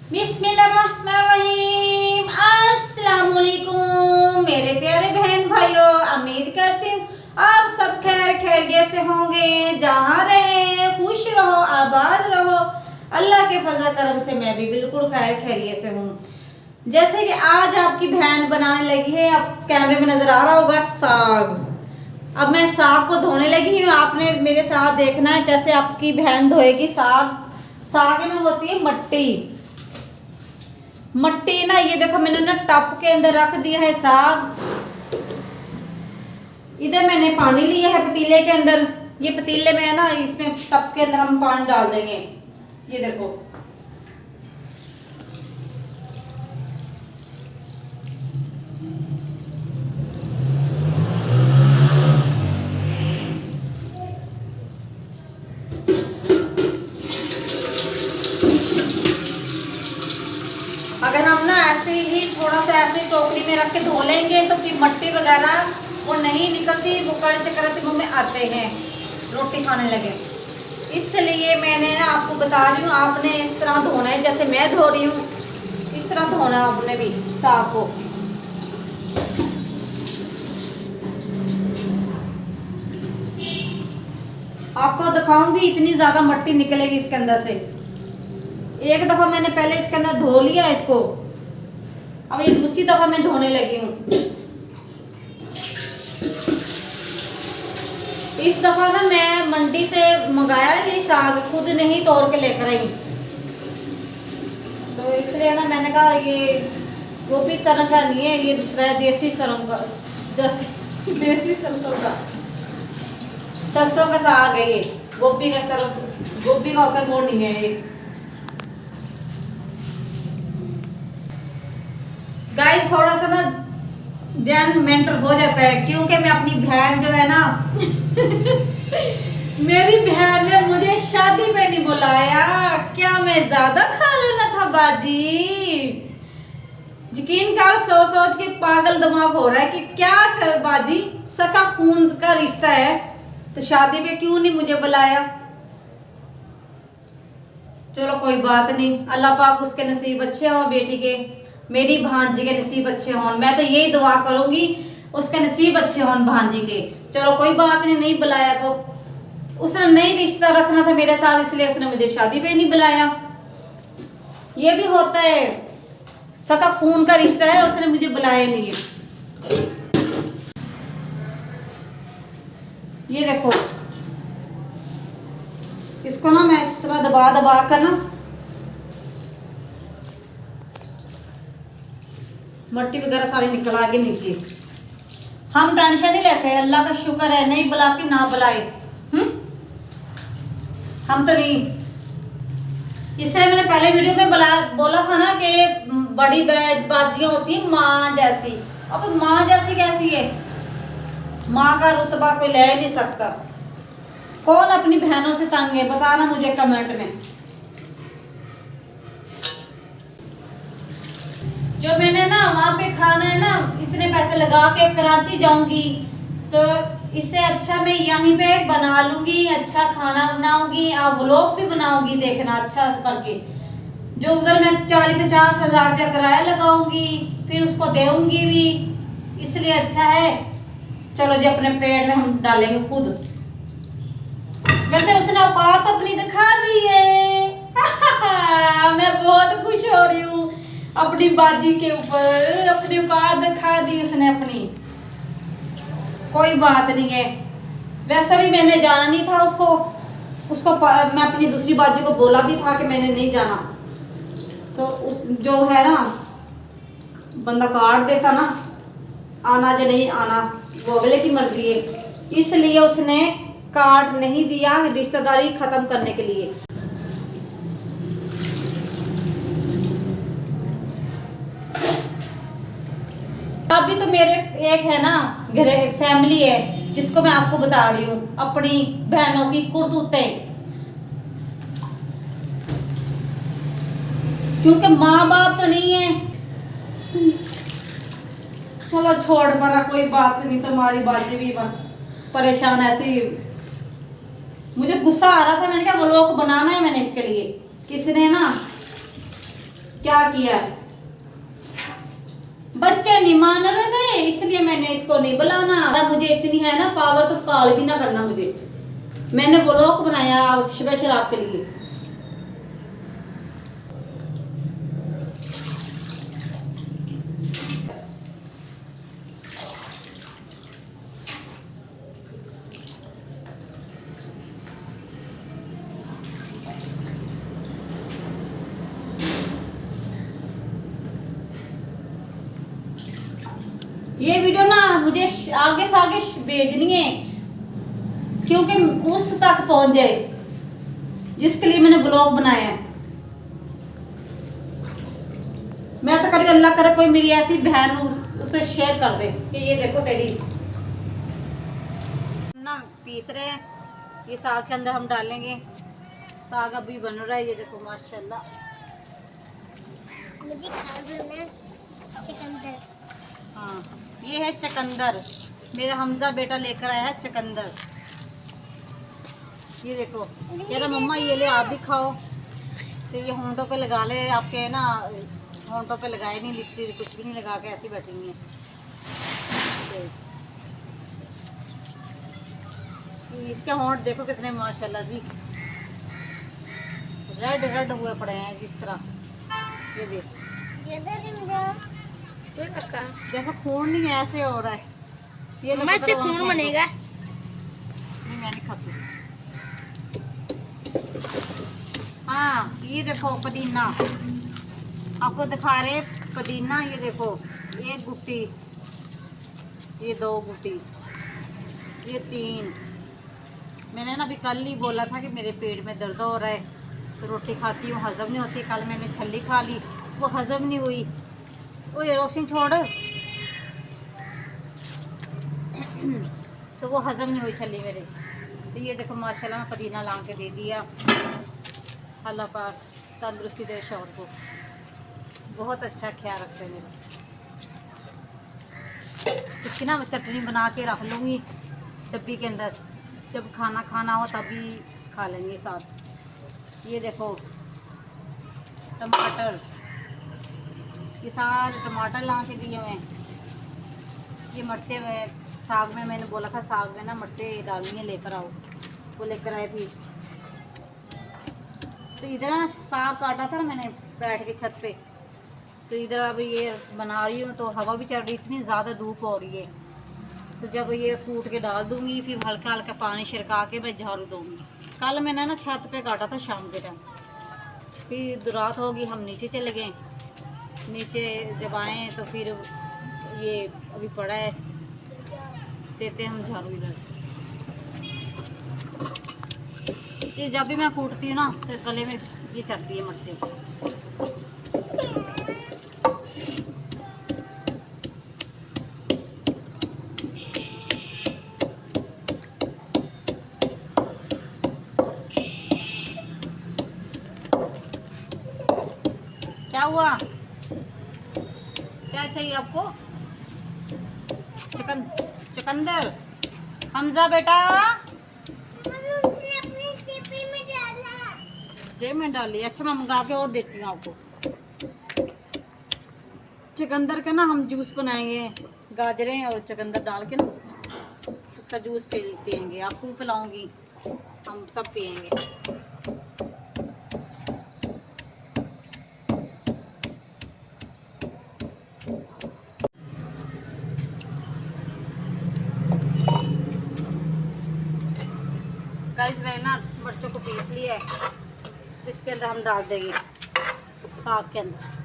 बिस्मिल्लाहिर्रहमानिर्रहीम। अस्सलाम वालेकुम मेरे प्यारे बहन भाइयों, उम्मीद करती हूँ आप सब खैर खैरियत से होंगे। जहाँ रहे खुश रहो, आबाद रहो। अल्लाह के फजल करम से मैं भी बिल्कुल खैर खैरियत से हूँ। जैसे कि आज आपकी बहन बनाने लगी है, अब कैमरे में नज़र आ रहा होगा, साग। अब मैं साग को धोने लगी हूँ। आपने मेरे साथ देखना है कैसे आपकी बहन धोएगी साग। साग में होती है मट्टी। मट्टी ना, ये देखो मैंने ना टप के अंदर रख दिया है साग। इधर मैंने पानी लिया है पतीले के अंदर। ये पतीले में है ना, इसमें टप के अंदर हम पानी डाल देंगे। ये देखो, अगर हम ना ऐसे ही थोड़ा सा ऐसे टोकरी में रख के धो लेंगे तो फिर मट्टी वगैरह वो नहीं निकलती, वो कड़च कड़च मुँह में आते हैं रोटी खाने लगे। इसलिए मैंने ना आपको बता रही हूँ, आपने इस तरह धोना है जैसे मैं धो रही हूँ, इस तरह धोना आपने भी साग को। आपको दिखाऊंगी इतनी ज़्यादा मट्टी निकलेगी इसके अंदर से। एक दफ़ा मैंने पहले इसके अंदर धो लिया इसको, अब ये दूसरी दफ़ा मैं धोने लगी हूँ। इस दफ़ा ना मैं मंडी से मंगाया है साग, खुद नहीं तोड़ के लेकर आई, तो इसलिए ना मैंने कहा ये गोभी सरंग का नहीं है, ये दूसरा है देसी सरंग का, देसी सरसों का साग है ये। गोभी का सरंग, गोभी का होता है वो नहीं है ये। गाइस थोड़ा सा ना ध्यान मेंटर हो जाता है, क्योंकि मैं अपनी बहन जो है ना मेरी बहन ने मुझे शादी पे नहीं बुलाया। क्या मैं ज्यादा खा लेना था बाजी? यकीन कर, सोच सोच के पागल दिमाग हो रहा है कि क्या कर बाजी, सका खून का रिश्ता है तो शादी पे क्यों नहीं मुझे बुलाया। चलो कोई बात नहीं, अल्लाह पाक उसके नसीब अच्छे हो बेटी के, मेरी भांजी के नसीब अच्छे हों। मैं तो यही दुआ करूंगी उसके नसीब अच्छे हों भांजी के। चलो कोई बात नहीं, नहीं बुलाया तो उसने नहीं रिश्ता रखना था मेरे साथ, इसलिए उसने मुझे शादी पे नहीं बुलाया। ये भी होता है, सका खून का रिश्ता है, उसने मुझे बुलाया नहीं है। ये देखो, इसको ना मैं इस तरह दबा दबा कर ना मट्टी वगैरह सारी निकल आगे नीचे। हम टेंशन नहीं लेते, अल्लाह का शुक्र है, नहीं बुलाती ना बुलाए। हम तो नहीं, इसलिए मैंने पहले वीडियो में बोला था ना कि बड़ी बाजियां होती हैं माँ जैसी। अब माँ जैसी कैसी है? माँ का रुतबा कोई ले नहीं सकता। कौन अपनी बहनों से तंग है बताना मुझे कमेंट में। जो मैंने ना वहाँ पे खाना है ना, इतने पैसे लगा के कराची जाऊंगी तो इससे अच्छा मैं यहीं पे बना लूंगी, अच्छा खाना बनाऊंगी, आप व्लॉग भी बनाऊंगी, देखना अच्छा करके। जो उधर मैं 40-50 हज़ार रुपया किराया लगाऊंगी, फिर उसको देऊंगी भी, इसलिए अच्छा है चलो जी अपने पेट में हम डालेंगे खुद। वैसे उसने औकात अपनी दिखा दी है मैं बहुत खुश हो रही हूँ अपनी बाजी के ऊपर, अपनी बात दिखा दी उसने अपनी। कोई बात नहीं है, वैसा भी मैंने जाना नहीं था उसको मैं अपनी दूसरी बाजी को बोला भी था कि मैंने नहीं जाना, तो उस जो है ना बंदा काट देता ना, आना या नहीं आना वो अगले की मर्जी है, इसलिए उसने काट नहीं दिया रिश्तेदारी खत्म करने के लिए। अभी तो मेरे एक है ना घर फैमिली है जिसको मैं आपको बता रही हूँ, अपनी बहनों की करतूतें। क्योंकि माँ बाप तो नहीं है, चलो छोड़ परा, कोई बात नहीं। तुम्हारी बाजी भी बस परेशान ऐसी, मुझे गुस्सा आ रहा था, मैंने कहा व्लॉग बनाना है मैंने इसके लिए। किसने ना क्या किया है, बच्चे नहीं मान रहे थे इसलिए मैंने इसको नहीं बुलाना। मुझे इतनी है ना पावर, तो कॉल भी ना करना मुझे। मैंने व्लॉग बनाया स्पेशल आपके लिए। ये वीडियो ना मुझे आगे से आगे भेजनी है, क्योंकि उस तक पहुंच जाए जिसके लिए मैंने ब्लॉग बनाया है। मैं तो कभी अल्लाह करे कोई मेरी ऐसी बहन उसे शेयर कर दे कि ये देखो तेरी ना पीस रहे हैं। ये साग के अंदर हम डालेंगे। साग अभी बन रहा है, ये देखो माशाल्लाह। मुझे खाना है चुकंदर। हाँ, ये है चुकंदर। मेरा हमजा बेटा लेकर आया है चुकंदर। ये देखो, ये तो मम्मा ये ले आप भी खाओ। तो ये होंठों पे लगा ले, आपके ना होंठों पे लगाए नहीं, लिपस्टिक कुछ भी नहीं लगा के ऐसी बैठी हुई है। तो इसके होंठ देखो कितने माशाल्लाह जी रेड रेड हुए पड़े हैं जिस तरह। ये देखो जैसा खून नहीं है ऐसे हो रहा है। ये मम्मा से खून बनेगा। नहीं मैं नहीं खाती। हाँ ये देखो पुदीना, आपको दिखा रहे पुदीना। ये देखो, एक गुट्टी, ये 2 गुट्टी, ये 3। मैंने ना अभी कल ही बोला था कि मेरे पेट में दर्द हो रहा है, तो रोटी खाती हूँ हज़म नहीं होती। कल मैंने छल्ली खा ली, वो हज़म नहीं हुई। वो ये रोशनी छोड़ तो वो हज़म नहीं हुई छल्ली मेरे। तो ये देखो माशाल्लाह मैं पुदीना ला के दे दिया। अल्लाह पाक तंदुरुस्ती दे शौहर को, बहुत अच्छा ख्याल रखते हैं मेरा। इसकी ना मैं चटनी बना के रख लूँगी डब्बी के अंदर, जब खाना खाना हो तभी खा लेंगे साथ। ये देखो टमाटर, ये सारे टमाटर ला के दिए हुए हैं। ये मिर्चें साग में मैंने बोला था साग में ना मिर्चें डालनी है, लेकर आओ। वो लेकर आए भी। तो इधर ना साग काटा था ना मैंने बैठ के छत पे, तो इधर अब ये बना रही हूँ तो हवा भी चल रही, इतनी ज़्यादा धूप हो रही है। तो जब ये कूट के डाल दूँगी फिर हल्का हल्का पानी छिड़का के मैं झाड़ू दूँगी। कल मैंने ना छत पे काटा था शाम के टाइम, फिर रात होगी हम नीचे चले गए। नीचे जब आए तो फिर ये अभी पड़ा है, देते हम झाड़ू इधर से। ये जब भी मैं कूटती हूँ ना तो गले में ये चढ़ती है मिर्चें। क्या हुआ, क्या चाहिए आपको? चुकंदर। हमजा बेटा जेब में डाली। अच्छा मैं मंगा के और देती हूँ आपको। चुकंदर का ना हम जूस बनाएंगे, गाजरें और चुकंदर डाल के ना उसका जूस पियेंगे। आपको भी पिलाऊंगी, हम सब पियेंगे। गाइस मैंने ना मिर्चों को पीस लिया है, तो इसके अंदर हम डाल देंगे साग के अंदर।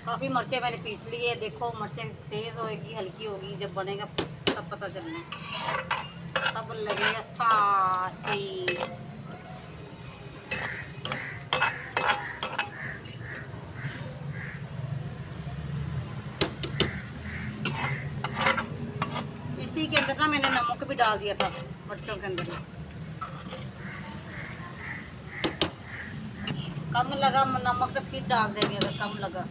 काफ़ी मिर्चें मैंने पीस ली है। देखो मिर्चें तेज़ होगी हल्की होगी, जब बनेगा तब पता चलना है, तब लगेगा सही। इसी के अंदर ना मैंने नमक भी डाल दिया था मिर्चों के अंदर। कम लगा नमक तो फिर डाल देंगे अगर कम लगा।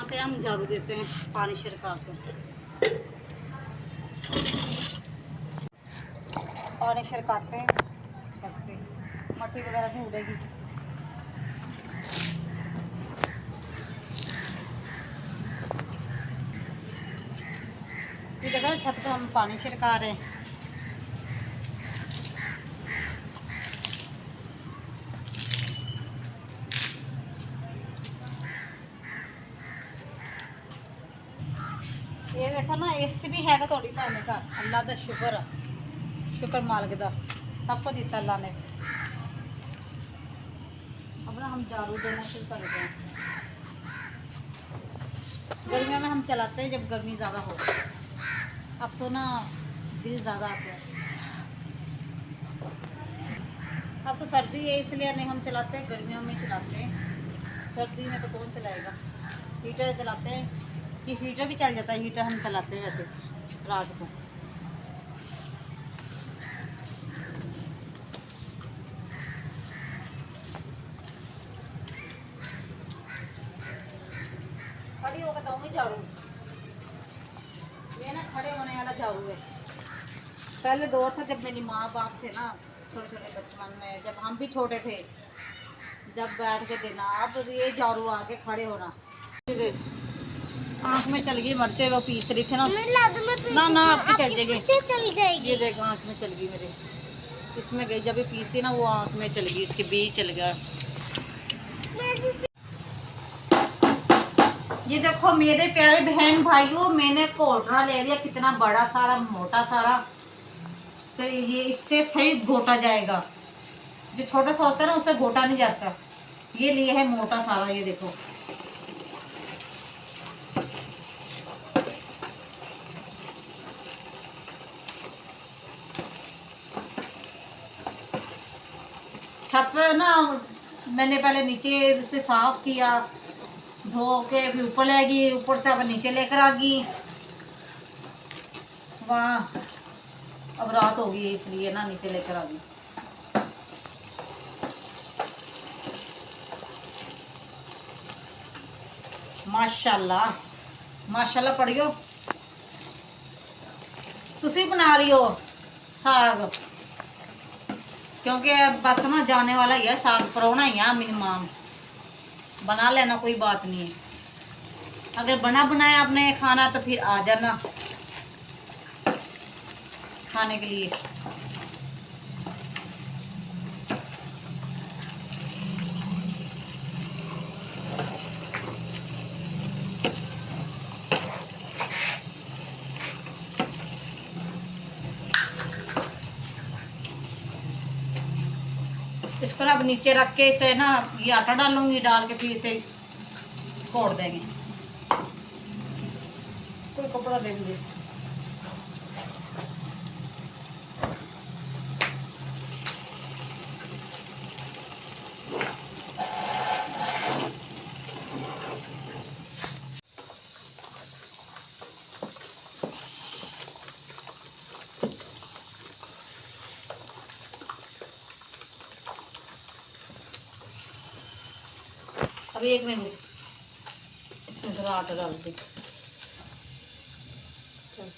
यहाँ पे हम झाड़ू देते हैं पानी छिड़का के। पानी छिड़काते हैं छत पे, मट्टी वगैरह नहीं उड़ेगी। ये देखो ना छत पे हम पानी छिड़का रहे हैं। ये देखो ना एसी भी है थोड़ी लाने का। अल्लाह का शुक्र, शुक्र मालिक का, सबको दिता अल्लाह ने। अब ना हम झाड़ू देना शुरू कर दें। गर्मियों में हम चलाते हैं जब गर्मी ज़्यादा हो। अब तो ना बिल ज़्यादा आते हैं। अब तो सर्दी है इसलिए नहीं हम चलाते हैं, गर्मियों में चलाते हैं। सर्दी में तो कौन चलाएगा। हीटर चलाते हैं, कि हीटर भी चल जाता है। हीटर हम चलाते हैं वैसे रात को। खड़ी होकर दूँगी झाड़ू। ये ना खड़े होने वाला झाड़ू है। पहले दौर था जब मेरी माँ बाप थे ना, छोटे छोटे बचपन में, जब हम भी छोटे थे, जब बैठ के देना। अब ये झाड़ू आके खड़े होना। आँख में चल गई मर्चे, वो पीस रही थी ना। ना आपकी चल जाएगी। ये देख आँख में चल गई मेरे, इसमें गई जब ये पीसी ना, वो आँख में चल गई, इसके बीज चल गया। ये देखो मेरे प्यारे बहन भाइयों, मैंने कोटरा ले लिया, कितना बड़ा सारा मोटा सारा। तो ये इससे सही घोटा जाएगा। जो छोटा सा होता है ना उससे घोटा नहीं जाता। ये लिए है मोटा सारा, ये देखो। छत पे ना मैंने पहले नीचे से साफ किया, धो के फिर ऊपर ले गई, ऊपर से अब नीचे लेकर आ गई वहाँ। अब रात हो गई इसलिए ना नीचे लेकर आ गई। माशाल्लाह माशाल्लाह पढ़ियो। तुसी बना लियो साग, क्योंकि बस ना जाने वाला ही है साग, परौना ही है मिनिमम। बना लेना, कोई बात नहीं है। अगर बना बनाया आपने खाना तो फिर आ जाना खाने के लिए। इसको ना अब नीचे रख के इसे ना ये आटा डालूंगी, डाल के फिर इसे फोड़ देंगे। कोई कपड़ा दे मुझे। अब 1 मिनट इसमें थोड़ा आटा डाल दे। चल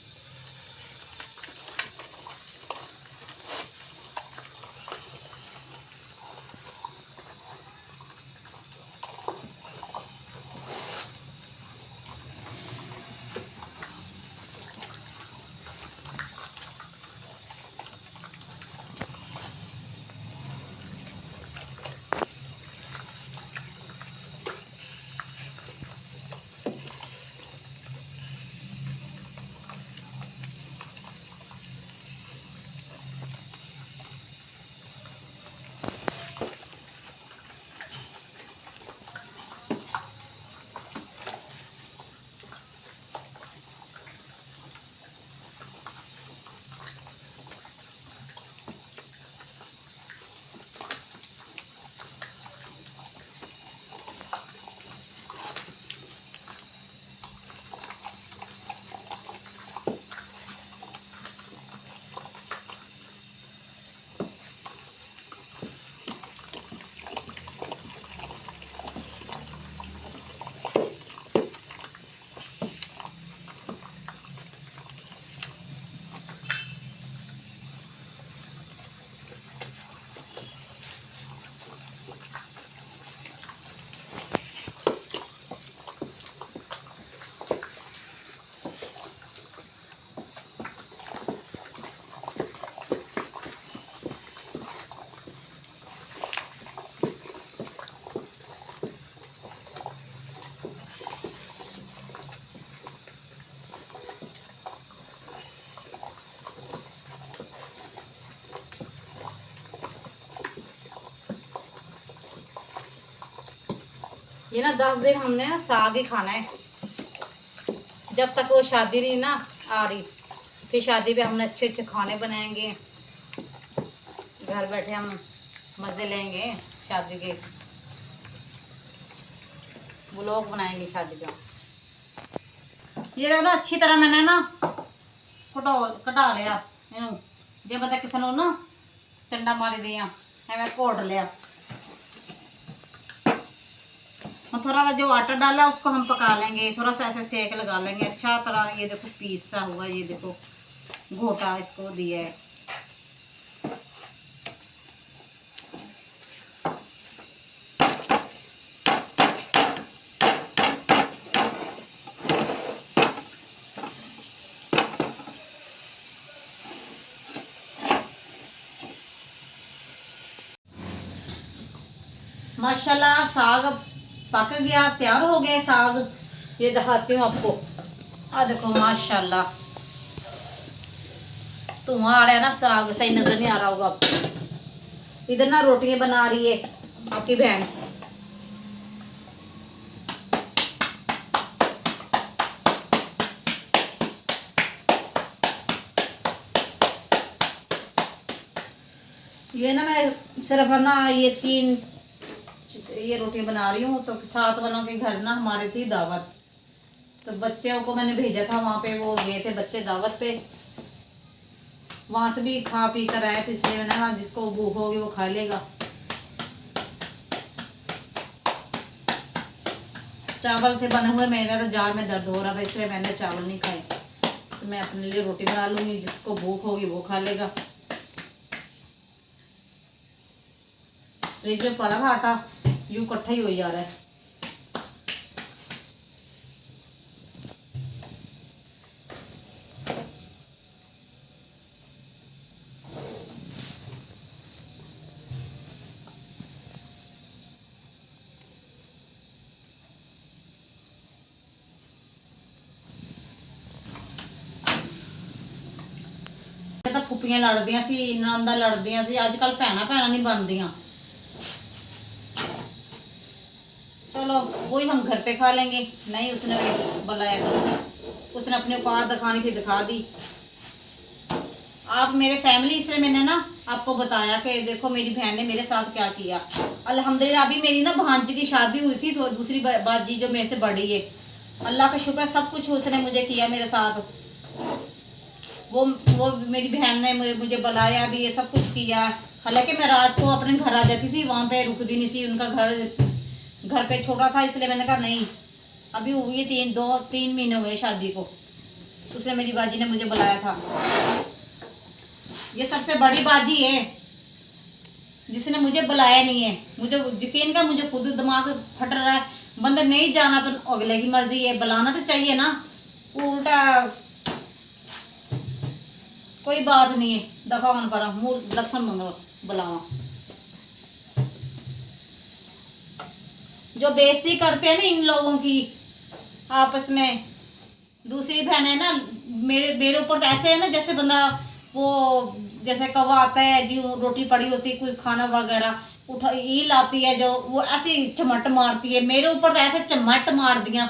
ये ना 10 दिन हमने ना साग ही खाना है, जब तक वो शादी नहीं ना आ रही। फिर शादी पे हमने अच्छे अच्छे खाने बनाएंगे, घर बैठे हम मज़े लेंगे, शादी के व्लॉग बनाएंगे शादी का। ये देखो ना अच्छी तरह मैंने ना कटा लिया इनू, जे पता किसी ने ना चंडा मारी दिया है, मैं घोट लिया। हम थोड़ा सा जो आटा डाला उसको हम पका लेंगे, थोड़ा सा ऐसे सेक लगा लेंगे अच्छा तरह। ये देखो पीस सा हुआ, ये देखो घोटा इसको दिया है। माशाल्लाह साग पक गया, तैयार हो गया साग। ये दिखाती हूँ आपको, आ देखो माशाल्लाह धुआं आ रहा है ना, साग सही नजर नहीं आ रहा होगा आपको। इधर ना रोटियां बना रही है आपकी बहन। ये ना मैं सिर्फ ना ये रोटियां बना रही हूँ। तो साथ वालों के घर ना हमारे थी दावत, तो बच्चों को मैंने भेजा था वहाँ पे, वो गए थे बच्चे दावत पे, वहाँ से भी खा पी कर आए, तो इसलिए मैंने ना जिसको भूख होगी वो खा लेगा। चावल थे बने हुए, मेरा तो जाड़ में दर्द हो रहा था इसलिए मैंने चावल नहीं खाए। तो मैं अपने लिए रोटी बना लूँगी, जिसको भूख होगी वो खा लेगा। फ्रिज में पड़ा था आटा, यूँ इकट्ठा ही हो जा रहा है। ਤਾਂ ਫੁੱਪੀਆਂ ਲੜਦੀਆਂ ਸੀ, ਨਣਦਾਂ ਲੜਦੀਆਂ ਸੀ, ਅੱਜ ਕੱਲ ਭੈਣਾਂ ਭੈਣਾਂ नहीं बनदियां। चलो वही हम घर पे खा लेंगे। नहीं उसने बुलाया, उसने अपने औकात दिखानी थी, दिखा दी। आप मेरे फैमिली से मैंने ना आपको बताया कि देखो मेरी बहन ने मेरे साथ क्या किया। अल्हम्दुलिल्लाह अभी मेरी ना भांजी की शादी हुई थी, तो दूसरी बाजी जो मेरे से बड़ी है, अल्लाह का शुक्र सब कुछ उसने मुझे किया मेरे साथ। वो मेरी बहन ने मुझे बुलाया भी, ये सब कुछ किया। हालांकि मैं रात को अपने घर आ जाती थी, वहाँ पे रुकती नहीं थी, उनका घर पे छोटा था, इसलिए मैंने कहा नहीं। अभी हुई है 3 महीने हुए शादी को, उसने मेरी बाजी ने मुझे बुलाया था। ये सबसे बड़ी बाजी है जिसने मुझे बुलाया नहीं है। मुझे यकीन का मुझे खुद दिमाग फट रहा है, बंदा नहीं जाना तो अगले की मर्जी है, बुलाना तो चाहिए ना। उल्टा कोई बात नहीं है, दफा होने पर मुँह दफन मंगो बुलावा। जो बेइज्जती करते हैं ना इन लोगों की आपस में, दूसरी बहन है ना मेरे ऊपर तो ऐसे है ना जैसे बंदा वो जैसे कौवा आता है जो रोटी पड़ी होती है, कोई खाना वगैरह उठा ईल आती है जो, वो ऐसे चमट मारती है मेरे ऊपर, तो ऐसे चमट मार दिया।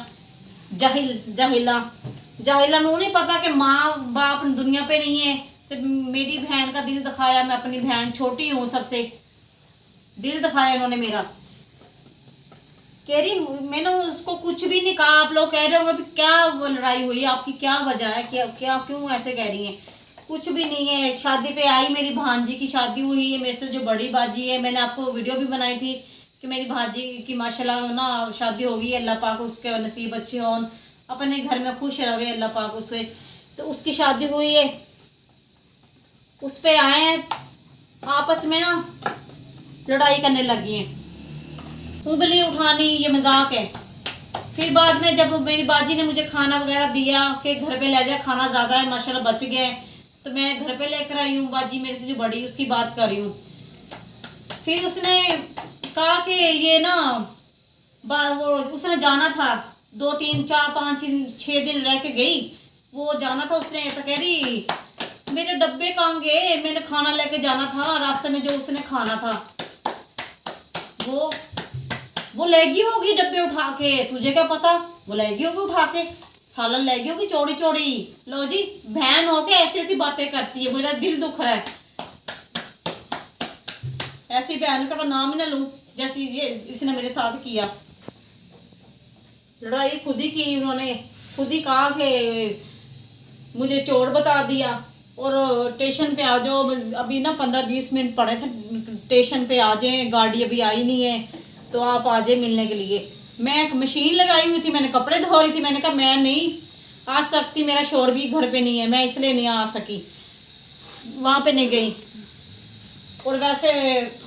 जाहिला नू नहीं पता कि माँ बाप दुनिया पे नहीं है। तो मेरी बहन का दिल दिखाया, मैं अपनी बहन छोटी हूँ सबसे, दिल दिखाया इन्होंने मेरा। कह रही मैंने उसको कुछ भी नहीं कहा। आप लोग कह रहे होंगे क्या वो लड़ाई हुई, आपकी क्या वजह है, क्या क्यों ऐसे कह रही हैं? कुछ भी नहीं है। शादी पे आई, मेरी भांजी की शादी हुई है मेरे से जो बड़ी बाजी है। मैंने आपको वीडियो भी बनाई थी कि मेरी भांजी की माशाल्लाह ना शादी हो गई, अल्लाह पाक उसके नसीब अच्छे हों, अपने घर में खुश रहे अल्लाह पाक उससे। तो उसकी शादी हुई है, उस पे आए हैं, आपस में ना लड़ाई करने लगी हैं, उंगली उठानी, ये मजाक है। फिर बाद में जब मेरी बाजी ने मुझे खाना वगैरह दिया कि घर पे ले जा, खाना ज़्यादा है माशाल्लाह बच गया है, तो मैं घर पे लेकर आई हूँ। बाजी मेरे से जो बड़ी उसकी बात कर रही हूँ। फिर उसने कहा कि ये ना वो उसने जाना था 2 3 4 5 6 दिन रह के गई, वो जाना था उसने। तो कह रही मेरे डब्बे कहाँ गए, मैंने खाना लेके जाना था, रास्ते में जो उसने खाना था वो वो लेगी होगी डब्बे उठा के, तुझे क्या पता, वो लेगी होगी उठा के, सालन लेगी होगी चौड़ी चौड़ी। लो जी, बहन हो के ऐसी ऐसी बातें करती है, मेरा दिल दुख रहा है। ऐसी बहन का तो नाम ही ना लूं जैसी ये इसने मेरे साथ किया। लड़ाई खुद ही की उन्होंने, खुद ही कहा कि मुझे चोर बता दिया और स्टेशन पे आ जाओ। अभी ना 15-20 मिनट पड़े थे स्टेशन पे, आ जाए, गाड़ी अभी आई नहीं है तो आप आ जाए मिलने के लिए। मैं एक मशीन लगाई हुई थी, मैंने कपड़े धो रही थी, मैंने कहा मैं नहीं आ सकती, मेरा शोर भी घर पे नहीं है, मैं इसलिए नहीं आ सकी, वहाँ पे नहीं गई। और वैसे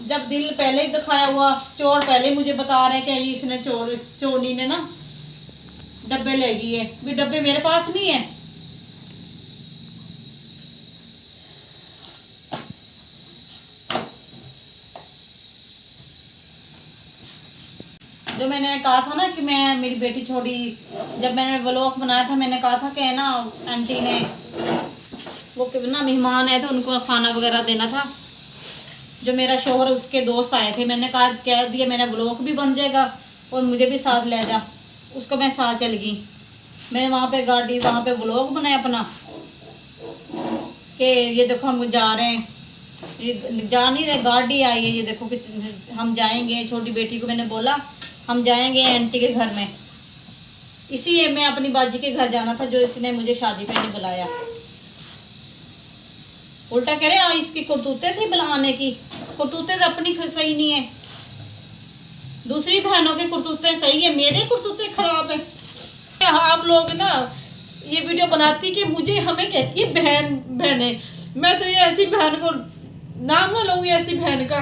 जब दिल पहले ही दिखाया हुआ, चोर पहले ही मुझे बता रहे हैं कि इसने चोरनी ने ना डब्बे ले गई है, भी डब्बे मेरे पास नहीं है। जो मैंने कहा था ना कि मैं, मेरी बेटी छोटी, जब मैंने व्लॉग बनाया था मैंने कहा था कि ना आंटी ने वो कि ना मेहमान आए थे उनको खाना वगैरह देना था, जो मेरा शोहर उसके दोस्त आए थे, मैंने कहा कह दिया मैंने व्लॉग भी बन जाएगा और मुझे भी साथ ले जा। उसको मैं साथ चल गई, मैंने वहाँ पे गाड़ी, वहाँ पे व्लॉग बनाया अपना कि ये देखो हम जा रहे हैं, ये जा नहीं रहे, गाड़ी आई है, ये देखो कि हम जाएंगे। छोटी बेटी को मैंने बोला हम जाएंगे आंटी के घर में, इसी मैं अपनी बाजी के घर जाना था जो इसने मुझे शादी पे नहीं बुलाया। उल्टा कह रहे इसकी करतूतें थी बुलाने की, करतूतें तो अपनी सही नहीं है, दूसरी बहनों के करतूतें सही है, मेरे करतूतें खराब है। आप लोग ना ये वीडियो बनाती कि मुझे, हमें कहती है बहन बहने, मैं तो ये ऐसी बहन को नाम ना लूँगी ऐसी बहन का।